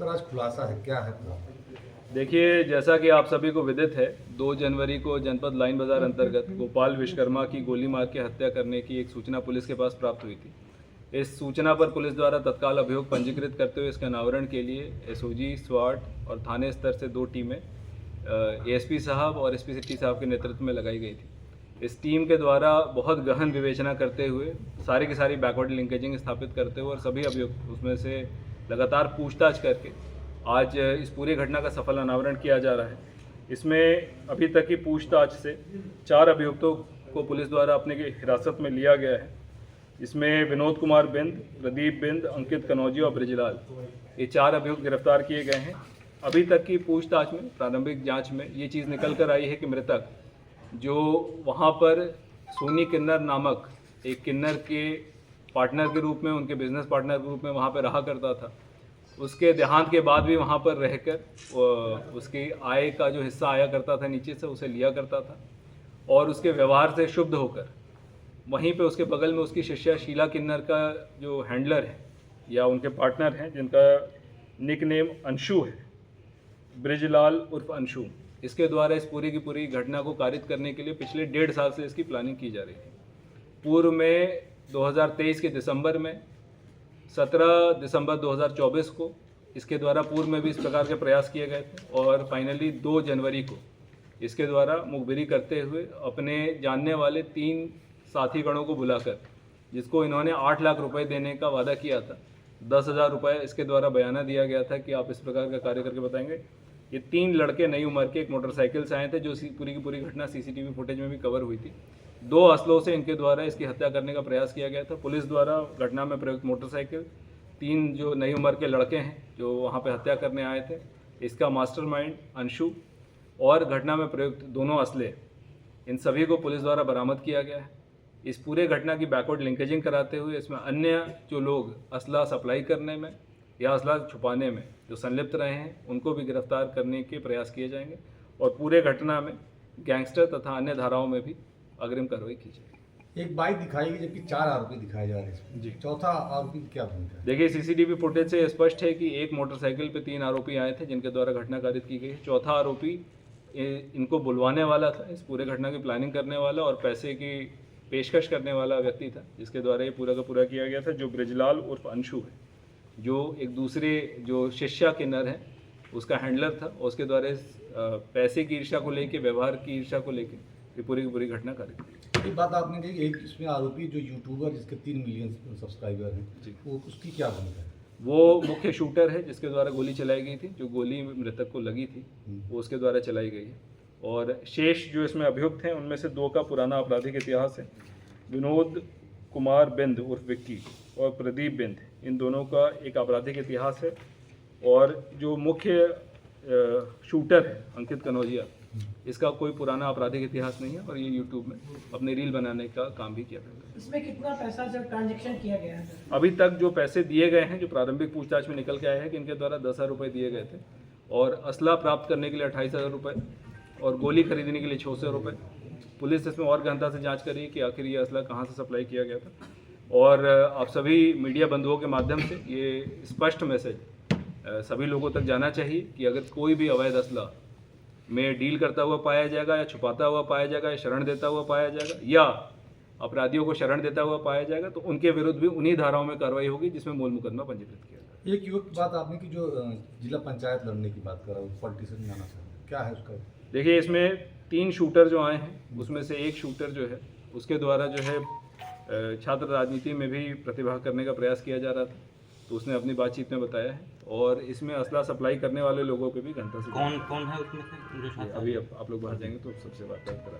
Sir आज खुलासा है, क्या है? देखिए, जैसा कि आप सभी को विदित है, 2 जनवरी को जनपद लाइन बाज़ार अंतर्गत गोपाल विश्वकर्मा की गोली मार के हत्या करने की एक सूचना पुलिस के पास प्राप्त हुई थी। इस सूचना पर पुलिस द्वारा तत्काल अभियोग पंजीकृत करते हुए इसके अनावरण के लिए एसओजी, स्वाट और थाने स्तर से 2 टीमें एएसपी साहब और एसपी सिटी साहब के नेतृत्व में लगाई गई थी। इस टीम के द्वारा बहुत गहन विवेचना करते हुए सारी की सारी बैकवर्ड लिंकेजिंग स्थापित करते हुए और सभी अभियुक्त उसमें से लगातार पूछताछ करके आज इस पूरी घटना का सफल अनावरण किया जा रहा है। इसमें अभी तक की पूछताछ से 4 अभियुक्तों को पुलिस द्वारा अपने की हिरासत में लिया गया है। इसमें विनोद कुमार बिंद, प्रदीप बिंद, अंकित कनौजी और ब्रिजलाल, ये 4 अभियुक्त गिरफ्तार किए गए हैं। अभी तक की पूछताछ में, प्रारंभिक जांच में ये चीज़ निकल कर आई है कि मृतक जो वहाँ पर सोनी किन्नर नामक एक किन्नर के पार्टनर के रूप में, उनके बिजनेस पार्टनर के रूप में वहाँ पर रहा करता था, उसके देहांत के बाद भी वहाँ पर रहकर उसकी आय का जो हिस्सा आया करता था नीचे से, उसे लिया करता था और उसके व्यवहार से शुद्ध होकर वहीं पे उसके बगल में उसकी शिष्या शीला किन्नर का जो हैंडलर है या उनके पार्टनर हैं, जिनका निक नेम अंशु है, ब्रिजलाल उर्फ अंशु, इसके द्वारा इस पूरी की पूरी घटना को कारित करने के लिए पिछले 1.5 साल से इसकी प्लानिंग की जा रही थी। पूर्व में 2023 के दिसंबर में, 17 दिसंबर 2024 को इसके द्वारा पूर्व में भी इस प्रकार के प्रयास किए गए थे और फाइनली 2 जनवरी को इसके द्वारा मुखबिरी करते हुए अपने जानने वाले 3 साथी गणों को बुलाकर, जिसको इन्होंने 8 लाख रुपए देने का वादा किया था, 10,000 रुपये इसके द्वारा बयाना दिया गया था कि आप इस प्रकार का कार्य करके बताएंगे। ये 3 लड़के नई उम्र के एक मोटरसाइकिल से आए थे, जो पूरी की पूरी घटना सीसीटीवी फुटेज में भी कवर हुई थी। 2 असलों से इनके द्वारा इसकी हत्या करने का प्रयास किया गया था। पुलिस द्वारा घटना में प्रयुक्त मोटरसाइकिल, 3 जो नई उम्र के लड़के हैं जो वहाँ पे हत्या करने आए थे, इसका मास्टरमाइंड अंशु और घटना में प्रयुक्त दोनों असले, इन सभी को पुलिस द्वारा बरामद किया गया है। इस पूरे घटना की बैकवर्ड लिंकेजिंग कराते हुए इसमें अन्य जो लोग असला सप्लाई करने में या असला छुपाने में जो संलिप्त रहे हैं, उनको भी गिरफ्तार करने के प्रयास किए जाएंगे और पूरे घटना में गैंगस्टर तथा अन्य धाराओं में भी अग्रिम कार्रवाई की जाएगी। एक बाइक दिखाई गई जबकि 4 आरोपी दिखाए जा रहे हैं जी। चौथा आरोपी क्या भूमिका है? देखिए, सीसीटीवी फुटेज से स्पष्ट है कि एक मोटरसाइकिल पे 3 आरोपी आए थे जिनके द्वारा घटना कारित की गई है। चौथा आरोपी इनको बुलवाने वाला था, इस पूरे घटना की प्लानिंग करने वाला और पैसे की पेशकश करने वाला व्यक्ति था, जिसके द्वारा ये पूरा का पूरा किया गया था, जो ब्रिजलाल उर्फ अंशु है, जो एक दूसरे जो शिष्या किन्नर है उसका हैंडलर था और उसके द्वारा पैसे की ईर्ष्या को लेके, व्यवहार की ईर्ष्या को लेके ये पूरी की पूरी घटना कारित की। एक बात आपने कही, एक इसमें आरोपी जो यूट्यूबर जिसके 3 मिलियन सब्सक्राइबर हैं जी, वो उसकी क्या भूमिका है? वो मुख्य शूटर है जिसके द्वारा गोली चलाई गई थी। जो गोली मृतक को लगी थी वो उसके द्वारा चलाई गई है और शेष जो इसमें अभियुक्त हैं उनमें से 2 का पुराना आपराधिक इतिहास है। विनोद कुमार बिंद उर्फ विक्की और प्रदीप बिंद, इन दोनों का एक आपराधिक इतिहास है और जो मुख्य शूटर है अंकित कनौजिया, इसका कोई पुराना आपराधिक इतिहास नहीं है और ये यूट्यूब में अपने रील बनाने का काम भी किया करता है। इसमें कितना पैसा जब ट्रांजैक्शन किया गया है? अभी तक जो पैसे दिए गए हैं, जो प्रारंभिक पूछताछ में निकल के आया है कि इनके द्वारा 10,000 रुपये दिए गए थे और असला प्राप्त करने के लिए 28,000 रुपये और गोली खरीदने के लिए 600 रुपये। पुलिस इसमें और गहनता से जांच करी कि आखिर ये असला कहाँ से सप्लाई किया गया था और आप सभी मीडिया बंधुओं के माध्यम से ये स्पष्ट मैसेज सभी लोगों तक जाना चाहिए कि अगर कोई भी अवैध असला में डील करता हुआ पाया जाएगा या छुपाता हुआ पाया जाएगा या शरण देता हुआ पाया जाएगा या अपराधियों को शरण देता हुआ पाया जाएगा, तो उनके विरुद्ध भी उन्हीं धाराओं में कार्रवाई होगी जिसमें मूल मुकदमा पंजीकृत किया जाएगा। एक युवक बात आपने की जो जिला पंचायत लड़ने की बात कर रहा है, पॉलिटिशियन जाना चाहिए, क्या है उसका? देखिए, इसमें 3 शूटर जो आए हैं उसमें से एक शूटर जो है उसके द्वारा जो है छात्र राजनीति में भी प्रतिभाग करने का प्रयास किया जा रहा था, तो उसने अपनी बातचीत में बताया है और इसमें असला सप्लाई करने वाले लोगों पे भी गहनता से कौन है उसमें से? अभी आप लोग बाहर जाएंगे तो सबसे बात करा